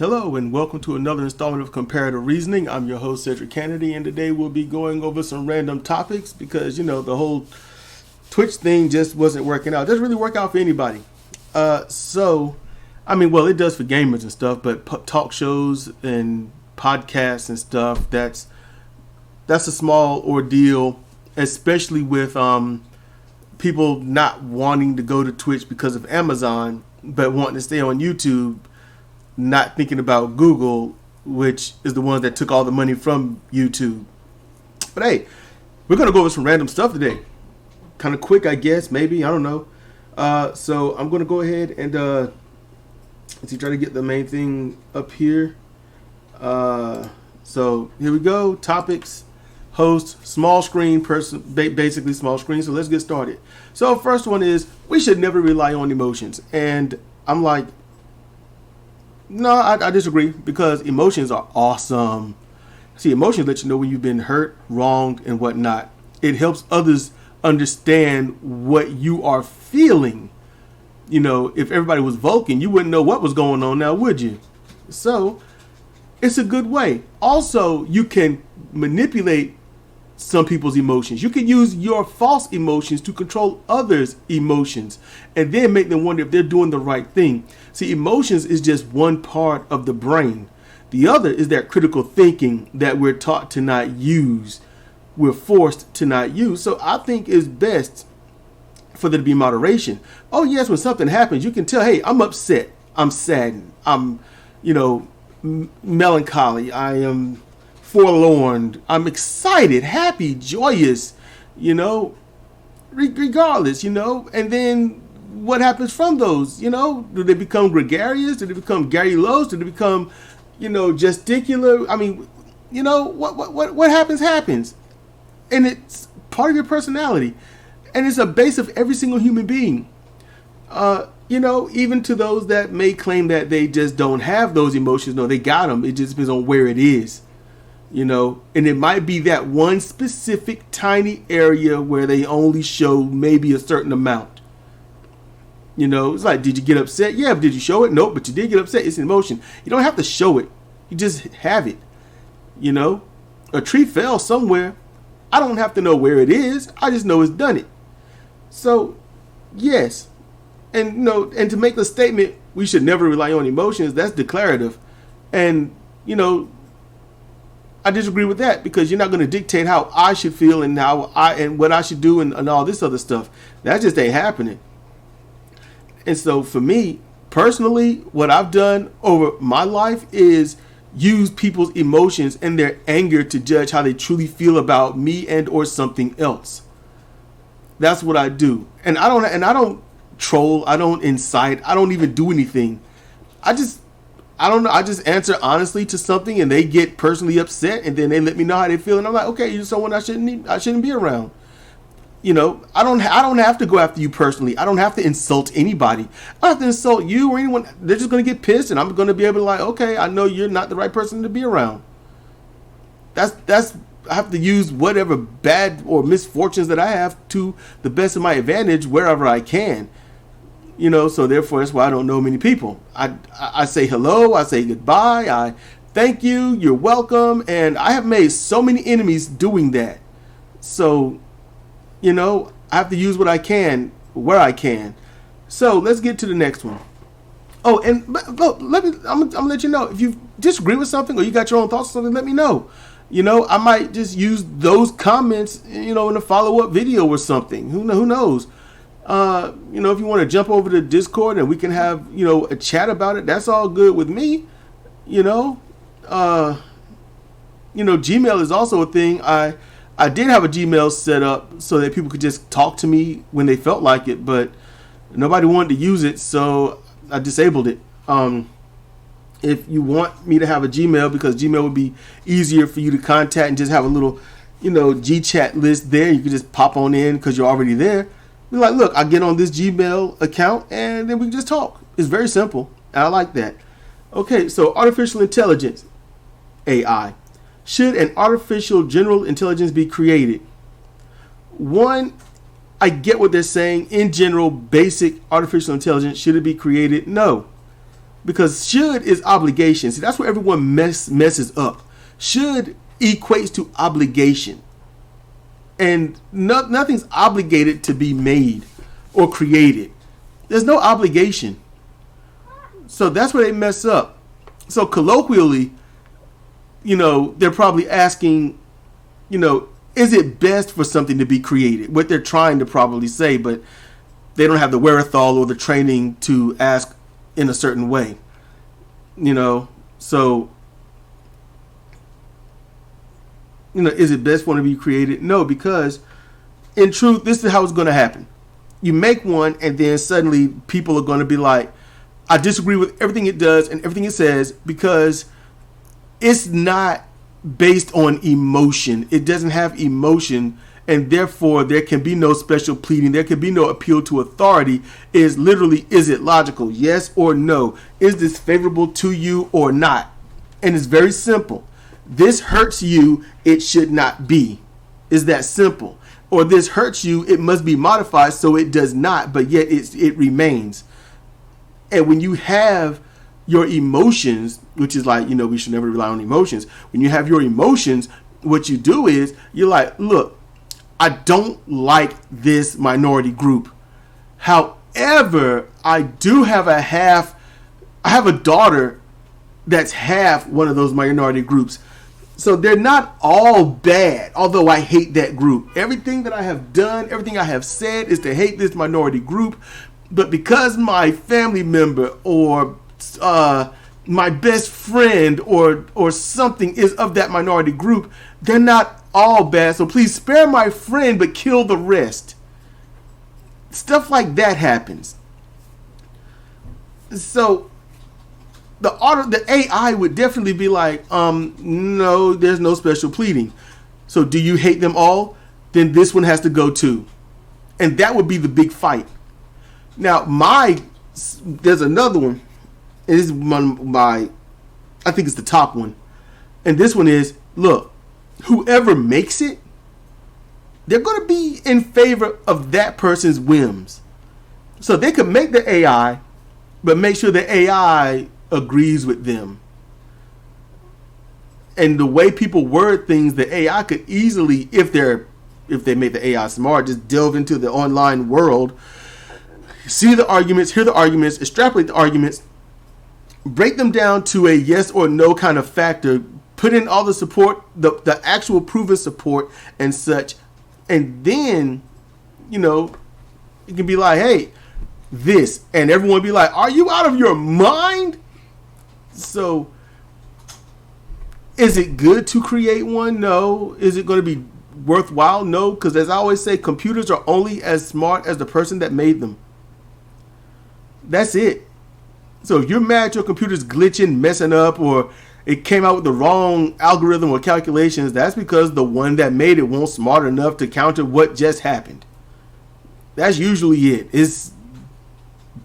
Hello and welcome to another installment of Comparative Reasoning. I'm your host, Sidra Kennedy, and today we'll be going over some random topics because, the whole Twitch thing just wasn't working out. It doesn't really work out for anybody. It does for gamers and stuff, but talk shows and podcasts and stuff, that's a small ordeal, especially with people not wanting to go to Twitch because of Amazon, but wanting to stay on YouTube, not thinking about Google, which is the ones that took all the money from YouTube. But hey, we're going to go over some random stuff today. Kind of quick, I guess, maybe. I don't know. So I'm going to go ahead and try to get the main thing up here. So here we go. Topics, host, small screen person, basically small screen. So let's get started. So first one is, we should never rely on emotions. And I'm like, no, I disagree, because emotions are awesome. See, emotions let you know when you've been hurt, wronged, and whatnot. It helps others understand what you are feeling. If everybody was Vulcan, you wouldn't know what was going on now, would you? So, it's a good way. Also, you can manipulate some people's emotions. You can use your false emotions to control others' emotions and then make them wonder if they're doing the right thing. See, emotions is just one part of the brain. The other is that critical thinking that we're taught to not use. We're forced to not use. So I think it's best for there to be moderation. Oh yes, when something happens, you can tell, hey, I'm upset, I'm saddened, I'm, melancholy, I am forlorn, I'm excited, happy, joyous, regardless, and then what happens from those, do they become gregarious? Do they become Gary Lowe's? Do they become, gesticular? I mean, what happens. And it's part of your personality. And it's a base of every single human being. Even to those that may claim that they just don't have those emotions. No, they got them. It just depends on where it is. And it might be that one specific tiny area where they only show maybe a certain amount. It's like, did you get upset? Yeah, but did you show it? Nope, but you did get upset. It's an emotion. You don't have to show it. You just have it. A tree fell somewhere. I don't have to know where it is. I just know it's done it. So, yes. And, and to make the statement, we should never rely on emotions, that's declarative. And, I disagree with that, because you're not going to dictate how I should feel and what I should do and all this other stuff. That just ain't happening. And so for me, personally, what I've done over my life is use people's emotions and their anger to judge how they truly feel about me and or something else. That's what I do. And I don't troll, I don't incite, I don't even do anything. I don't know. I just answer honestly to something, and they get personally upset, and then they let me know how they feel, and I'm like, okay, you're someone I shouldn't be around. I don't have to go after you personally. I don't have to insult anybody. I don't have to insult you or anyone. They're just going to get pissed, and I'm going to be able to okay, I know you're not the right person to be around. I have to use whatever bad or misfortunes that I have to the best of my advantage wherever I can. So therefore that's why I don't know many people. I say hello, I say goodbye, I thank you, you're welcome, and I have made so many enemies doing that. So, I have to use what I can where I can. So let's get to the next one. Oh, and I'm gonna let you know, if you disagree with something or you got your own thoughts on something, let me know. I might just use those comments, in a follow-up video or something. Who knows? If you want to jump over to Discord and we can have, a chat about it, that's all good with me. Gmail is also a thing. I did have a Gmail set up so that people could just talk to me when they felt like it, but nobody wanted to use it, so I disabled it. If you want me to have a Gmail, because Gmail would be easier for you to contact and just have a little, G-chat list there, you can just pop on in because you're already there. Be like, look, I get on this Gmail account and then we can just talk. It's very simple, and I like that. Okay, so artificial intelligence, AI. Should an artificial general intelligence be created? One, I get what they're saying. In general, basic artificial intelligence, should it be created? No. Because should is obligation. See, that's where everyone messes up. Should equates to obligation. And nothing's obligated to be made or created. There's no obligation. So that's where they mess up. So colloquially, they're probably asking, is it best for something to be created? What they're trying to probably say, but they don't have the wherewithal or the training to ask in a certain way. So, is it best for it to be created? No, because in truth, this is how it's going to happen. You make one, and then suddenly people are going to be like, I disagree with everything it does and everything it says, because it's not based on emotion. It doesn't have emotion, and therefore there can be no special pleading. There can be no appeal to authority. Is literally, is it logical? Yes or no? Is this favorable to you or not? And it's very simple. This hurts you, it should not be. Is that simple? Or this hurts you, it must be modified so it does not, but yet it remains. And when you have your emotions, which is like, we should never rely on emotions. When you have your emotions, what you do is you're like, look, I don't like this minority group. However, I do have I have a daughter that's half one of those minority groups. So they're not all bad, although I hate that group. Everything that I have done, everything I have said is to hate this minority group. But because my family member or my best friend or something is of that minority group, they're not all bad. So please spare my friend, but kill the rest. Stuff like that happens. So the AI would definitely be like, no, there's no special pleading. So do you hate them all? Then this one has to go too. And that would be the big fight. Now, there's another one. It is I think it's the top one. And this one is, look, whoever makes it, they're going to be in favor of that person's whims. So they could make the AI, but make sure the AI agrees with them. And the way people word things, the AI could easily, if they make the AI smart, just delve into the online world, see the arguments, hear the arguments, extrapolate the arguments, break them down to a yes or no kind of factor, put in all the support, the actual proven support and such, and then, it can be like, hey, this, and everyone be like, are you out of your mind? So, is it good to create one? No. Is it going to be worthwhile? No, because as I always say, computers are only as smart as the person that made them. That's it. So if you're mad your computer's glitching, messing up, or it came out with the wrong algorithm or calculations, that's because the one that made it wasn't smart enough to counter what just happened. That's usually it. It's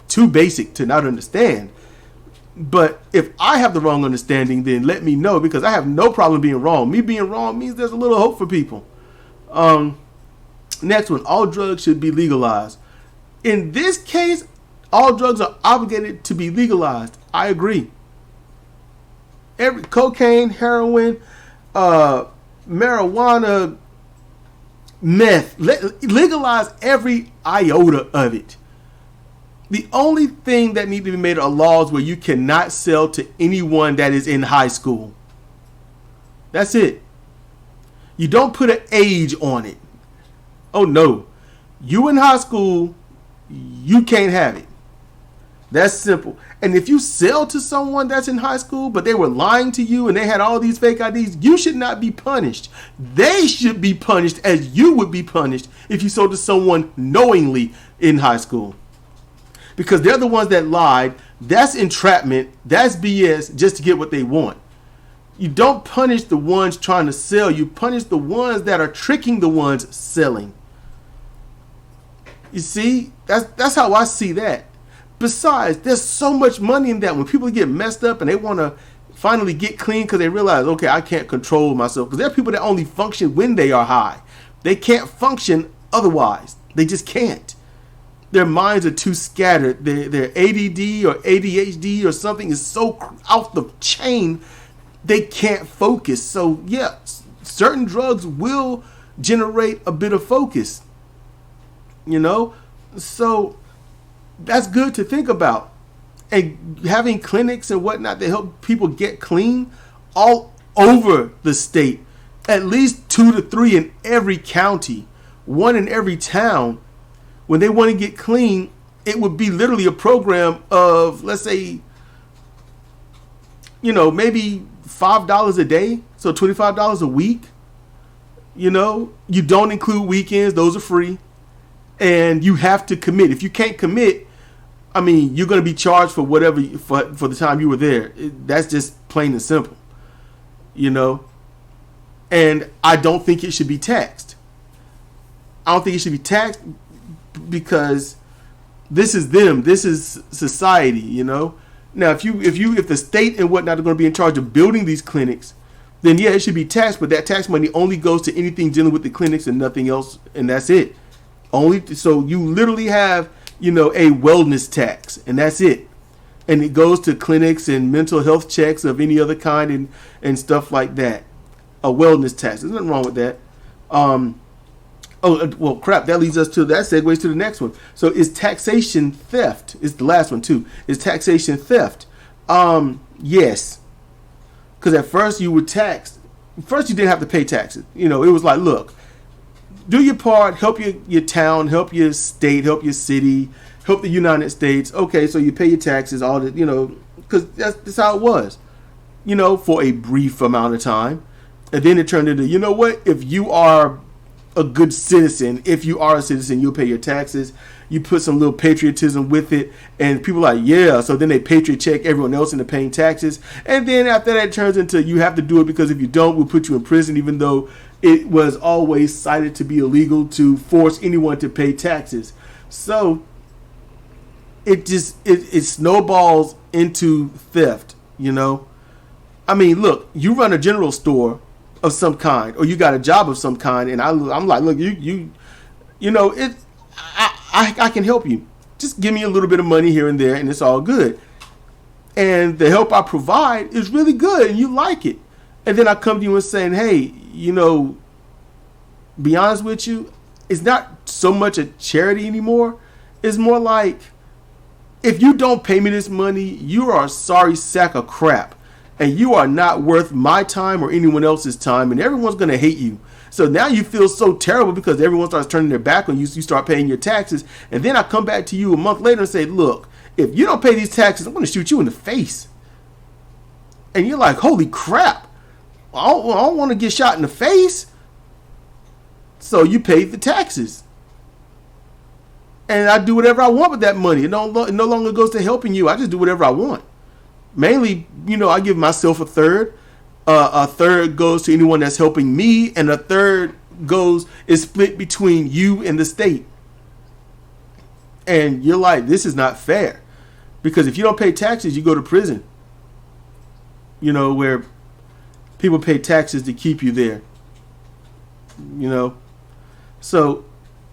too basic to not understand. But if I have the wrong understanding, then let me know, because I have no problem being wrong. Me being wrong means there's a little hope for people. Next one, all drugs should be legalized. In this case, all drugs are obligated to be legalized. I agree. Every cocaine, heroin, marijuana, meth, legalize every iota of it. The only thing that needs to be made are laws where you cannot sell to anyone that is in high school. That's it. You don't put an age on it. Oh no. You in high school, you can't have it. That's simple. And if you sell to someone that's in high school, but they were lying to you and they had all these fake IDs, you should not be punished. They should be punished as you would be punished if you sold to someone knowingly in high school. Because they're the ones that lied. That's entrapment. That's BS just to get what they want. You don't punish the ones trying to sell. You punish the ones that are tricking the ones selling. You see, that's how I see that. Besides, there's so much money in that. When people get messed up and they want to finally get clean because they realize, okay, I can't control myself. Because there are people that only function when they are high. They can't function otherwise. They just can't. their minds are too scattered. Their ADD or ADHD or something is so out the chain, they can't focus. So yeah, certain drugs will generate a bit of focus, you know? So that's good to think about. And having clinics and whatnot that help people get clean all over the state, at least 2 to 3 in every county, 1 in every town. When they want to get clean, it would be literally a program of, let's say, you know, maybe $5 a day, so $25 a week. You know, you don't include weekends; those are free, and you have to commit. If you can't commit, I mean, you're going to be charged for whatever for the time you were there. That's just plain and simple, you know. And I don't think it should be taxed. I don't think it should be taxed because this is them. This is society, you know. Now, if the state and whatnot are going to be in charge of building these clinics, then yeah, it should be taxed. But that tax money only goes to anything dealing with the clinics and nothing else, and that's it. So you literally have, you know, a wellness tax, and that's it. And it goes to clinics and mental health checks of any other kind and stuff like that. A wellness tax. There's nothing wrong with that. Well, crap. That segues to the next one. So is taxation theft? It's the last one too. Is taxation theft? Yes. Because at first you were taxed. First you didn't have to pay taxes. You know, it was like, look, do your part, help your town, help your state, help your city, help the United States. Okay, so you pay your taxes, all that, you know, because that's how it was, you know, for a brief amount of time. And then it turned into, you know what, if you are a good citizen, you'll pay your taxes. You put some little patriotism with it, and people are like, yeah, so then they patriot check everyone else into paying taxes. And then after that, it turns into you have to do it because if you don't, we'll put you in prison, even though it was always cited to be illegal to force anyone to pay taxes. So it snowballs into theft, you know. I mean, look, you run a general store of some kind, or you got a job of some kind, and I'm like, look, you know, I can help you. Just give me a little bit of money here and there, and it's all good. And the help I provide is really good, and you like it. And then I come to you and saying, hey, you know, be honest with you, it's not so much a charity anymore. It's more like, if you don't pay me this money, you are a sorry sack of crap. And you are not worth my time or anyone else's time, and everyone's going to hate you. So now you feel so terrible because everyone starts turning their back on you, so you start paying your taxes. And then I come back to you a month later and say, look, if you don't pay these taxes, I'm going to shoot you in the face. And you're like, holy crap, I don't want to get shot in the face. So you pay the taxes. And I do whatever I want with that money. It no longer goes to helping you. I just do whatever I want. Mainly, you know, I give myself a third. A third goes to anyone that's helping me, and a third is split between you and the state. And you're like, this is not fair. Because if you don't pay taxes, you go to prison. You know, where people pay taxes to keep you there. You know. So,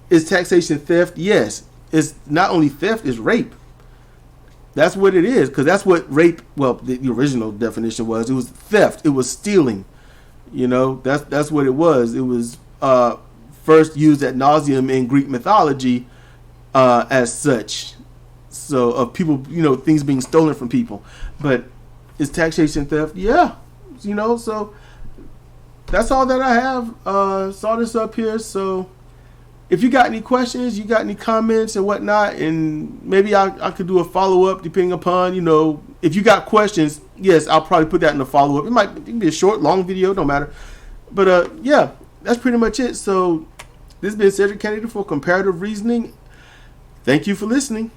is taxation theft? Yes. It's not only theft, it's rape. That's what it is, because that's what rape, well, the original definition was. It was theft. It was stealing. You know, that's what it was. It was first used ad nauseum in Greek mythology as such. So, of people, you know, things being stolen from people. But is taxation theft? Yeah. You know, so that's all that I have. Saw this up here, so if you got any questions, you got any comments and whatnot, and maybe I could do a follow-up depending upon, you know, if you got questions, yes, I'll probably put that in the follow-up. It can be a short, long video, don't matter. But, yeah, that's pretty much it. So this has been Cedric Kennedy for Comparative Reasoning. Thank you for listening.